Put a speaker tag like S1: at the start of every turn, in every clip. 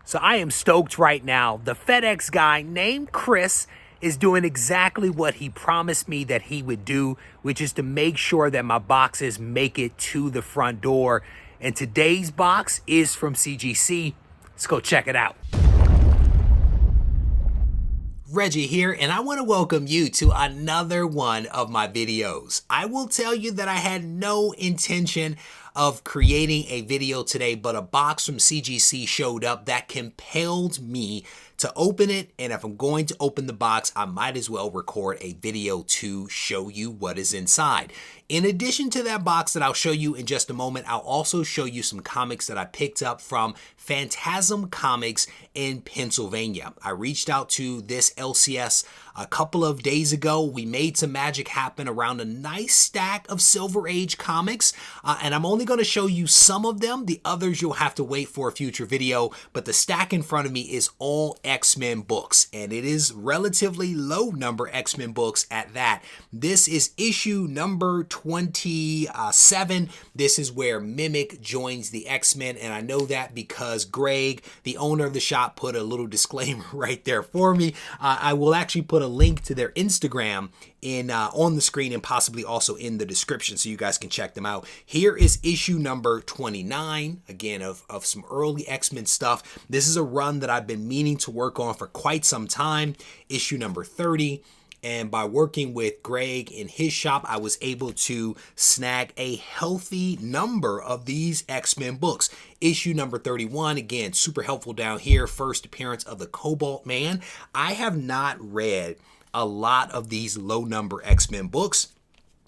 S1: So I am stoked right now. The FedEx guy named Chris is doing exactly what he promised me that he would do, which is to make sure that my boxes make it to the front door. And today's box is from CGC. Let's go check it out. Regie here, and I want to welcome you to another one of my videos. I will tell you that I had no intention of creating a video today, but a box from CGC showed up that compelled me to open it, and if I'm going to open the box, I might as well record a video to show you what is inside. In addition to that box that I'll show you in just a moment, I'll also show you some comics that I picked up from Phantasm Comics in Pennsylvania. I reached out to this LCS a couple of days ago. We made some magic happen around a nice stack of Silver Age comics, and I'm only going to show you some of them. The others you'll have to wait for a future video, but the stack in front of me is all X-Men books, and it is relatively low number X-Men books at that. This is issue number 27. This is where Mimic joins the X-Men, and I know that because Greg, the owner of the shop, put a little disclaimer right there for me. I will actually put a link to their Instagram on the screen and possibly also in the description so you guys can check them out. Here is issue number 29, again, of some early X-Men stuff. This is a run that I've been meaning to work on for quite some time. Issue number 30. And by working with Greg in his shop, I was able to snag a healthy number of these X-Men books. Issue number 31, again, super helpful down here. First appearance of the Cobalt Man. I have not read a lot of these low number X-Men books.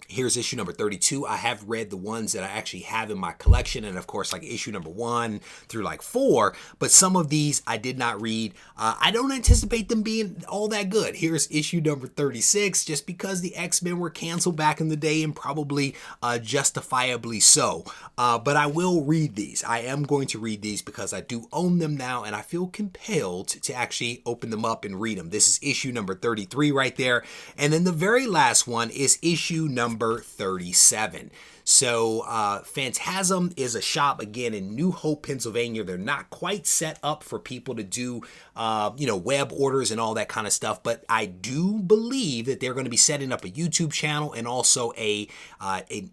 S1: Here's issue number 32. I have read the ones that I actually have in my collection, and of course like issue number 1 through like 4, but some of these I did not read. I don't anticipate them being all that good. Here's issue number 36, just because the X-Men were canceled back in the day, and probably justifiably so. But I will read these. I am going to read these because I do own them now, and I feel compelled to actually open them up and read them. This is issue number 33 right there. And then the very last one is issue number 37. So Phantasm is a shop, again, in New Hope, Pennsylvania. They're not quite set up for people to do web orders and all that kind of stuff, but I do believe that they're going to be setting up a YouTube channel and also an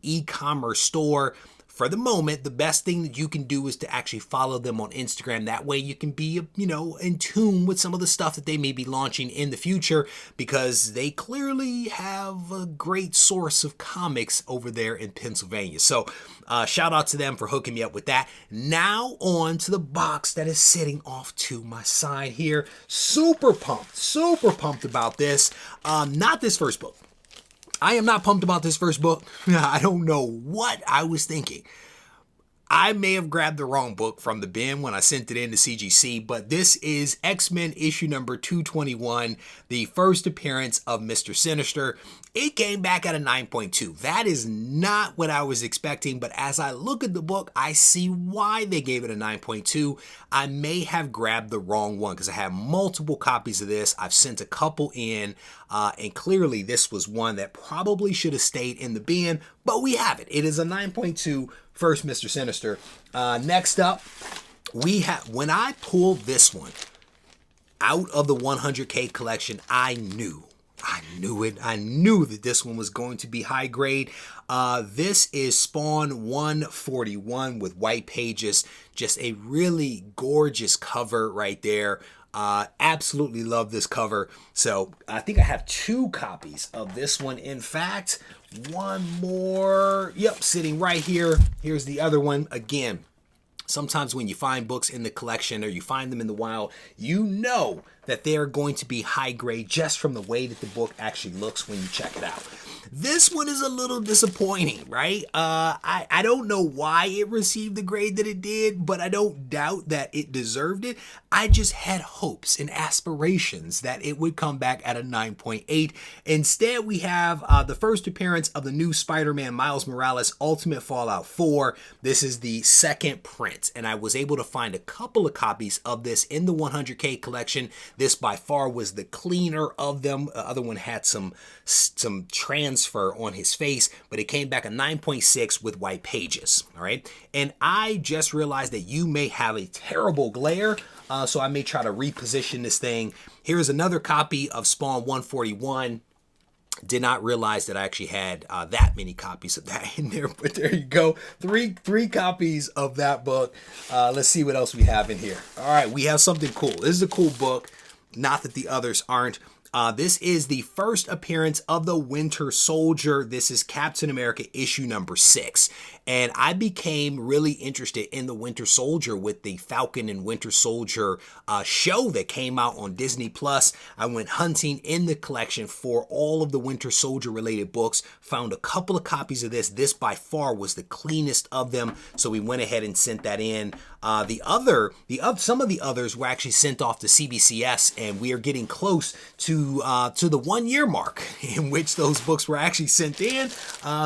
S1: e-commerce store. For the moment, the best thing that you can do is to actually follow them on Instagram. That way you can be, in tune with some of the stuff that they may be launching in the future, because they clearly have a great source of comics over there in Pennsylvania. So shout out to them for hooking me up with that. Now on to the box that is sitting off to my side here. Super pumped about this. Not this first book. I am not pumped about this first book. I don't know what I was thinking. I may have grabbed the wrong book from the bin when I sent it in to CGC, but this is X-Men issue number 221, the first appearance of Mr. Sinister. It came back at a 9.2. That is not what I was expecting, but as I look at the book, I see why they gave it a 9.2. I may have grabbed the wrong one because I have multiple copies of this. I've sent a couple in, and clearly this was one that probably should have stayed in the bin, but we have it. It is a 9.2. First Mr. Sinister. Next up, we have, when I pulled this one out of the 100K collection, I knew it. I knew that this one was going to be high grade. This is Spawn 141 with white pages. Just a really gorgeous cover right there. Absolutely love this cover. So I think I have 2 copies of this one. In fact, one more, sitting right here. Here's the other one. Again, sometimes when you find books in the collection or you find them in the wild, you know that they are going to be high grade just from the way that the book actually looks when you check it out. This one is a little disappointing, right? I don't know why it received the grade that it did, but I don't doubt that it deserved it. I just had hopes and aspirations that it would come back at a 9.8. Instead, we have the first appearance of the new Spider-Man Miles Morales Ultimate Fallout 4. This is the second print, and I was able to find a couple of copies of this in the 100K collection. This by far was the cleaner of them. The other one had some trans transfer on his face, but it came back a 9.6 with white pages. All right. And I just realized that you may have a terrible glare, so I may try to reposition this thing. Here's another copy of Spawn 141. Did not realize that I actually had that many copies of that in there, but there you go. Three copies of that book. Let's see what else we have in here. All right, we have something cool. This is a cool book. Not that the others aren't. This is the first appearance of the Winter Soldier. This is Captain America issue number 6. And I became really interested in the Winter Soldier with the Falcon and Winter Soldier show that came out on Disney Plus. I went hunting in the collection for all of the Winter Soldier related books, found a couple of copies of this. This by far was the cleanest of them, so we went ahead and sent that in. Some of the others were actually sent off to CBCS, and we are getting close to the 1 year mark in which those books were actually sent in.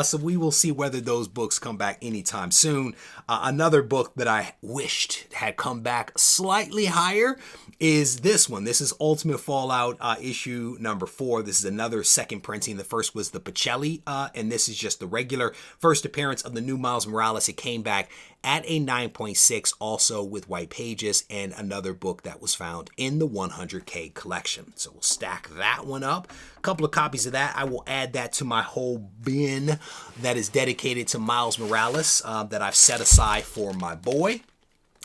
S1: So we will see whether those books come back anytime soon. Another book that I wished had come back slightly higher is this one. This is Ultimate Fallout issue number 4. This is another second printing. The first was the Pacelli, and this is just the regular first appearance of the new Miles Morales. It came back at a 9.6, also with white pages, and another book that was found in the 100K collection. So we'll stack that one up. A couple of copies of that. I will add that to my whole bin that is dedicated to Miles Morales that I've set aside for my boy.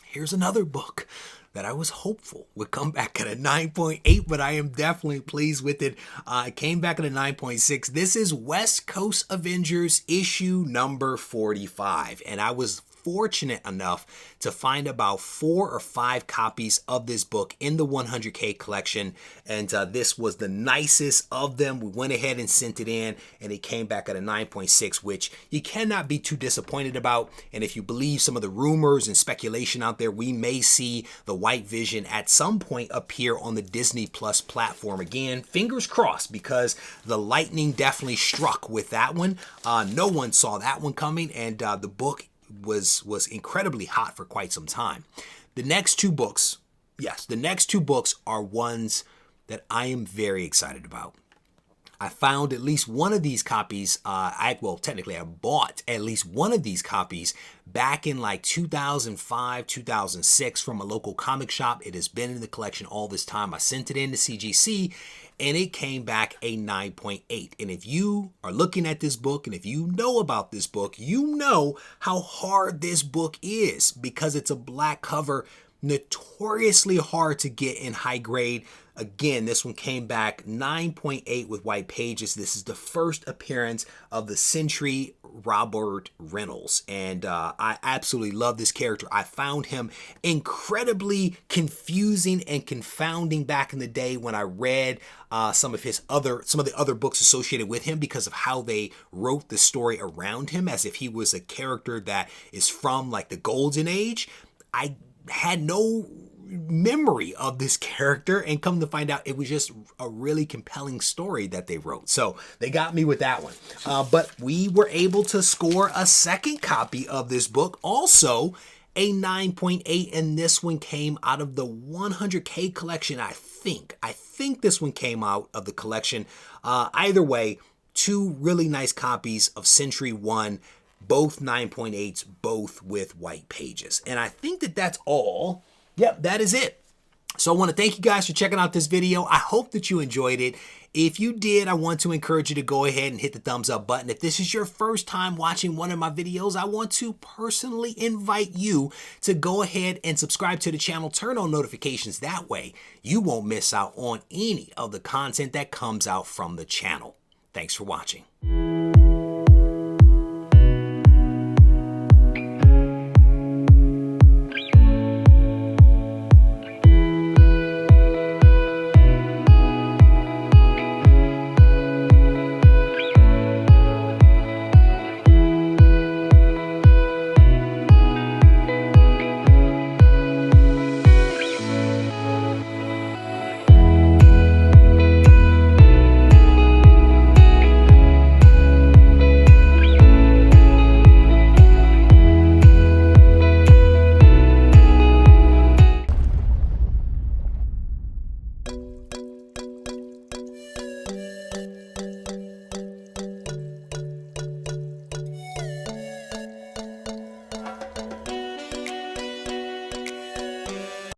S1: Here's another book that I was hopeful would come back at a 9.8, but I am definitely pleased with it. It came back at a 9.6. This is West Coast Avengers issue number 45, and I was fortunate enough to find about 4 or 5 copies of this book in the 100K collection, and this was the nicest of them. We went ahead and sent it in, and it came back at a 9.6, which you cannot be too disappointed about. And if you believe some of the rumors and speculation out there, we may see the White Vision at some point appear on the Disney Plus platform again. Fingers crossed, because the lightning definitely struck with that one. No one saw that one coming, and the book was incredibly hot for quite some time. The next two books, yes, the next two books are ones that I am very excited about. I found at least one of these copies. Technically I bought at least one of these copies back in like 2005, 2006 from a local comic shop. It has been in the collection all this time. I sent it in to CGC, and it came back a 9.8. And if you are looking at this book, and if you know about this book, you know how hard this book is, because it's a black cover, notoriously hard to get in high grade. Again, this one came back 9.8 with white pages. This is the first appearance of the Sentry Robert Reynolds, and I absolutely love this character. I found him incredibly confusing and confounding back in the day when I read some of the other books associated with him, because of how they wrote the story around him as if he was a character that is from like the Golden Age. I had no memory of this character, and come to find out it was just a really compelling story that they wrote. So they got me with that one. But we were able to score a second copy of this book, also a 9.8, and this one came out of the 100K collection. I think this one came out of the collection. Either way, two really nice copies of Sentry 1, both 9.8s, both with white pages. And I think that that's all. Yep, that is it. So I want to thank you guys for checking out this video. I hope that you enjoyed it. If you did, I want to encourage you to go ahead and hit the thumbs up button. If this is your first time watching one of my videos, I want to personally invite you to go ahead and subscribe to the channel, turn on notifications. That way you won't miss out on any of the content that comes out from the channel. Thanks for watching.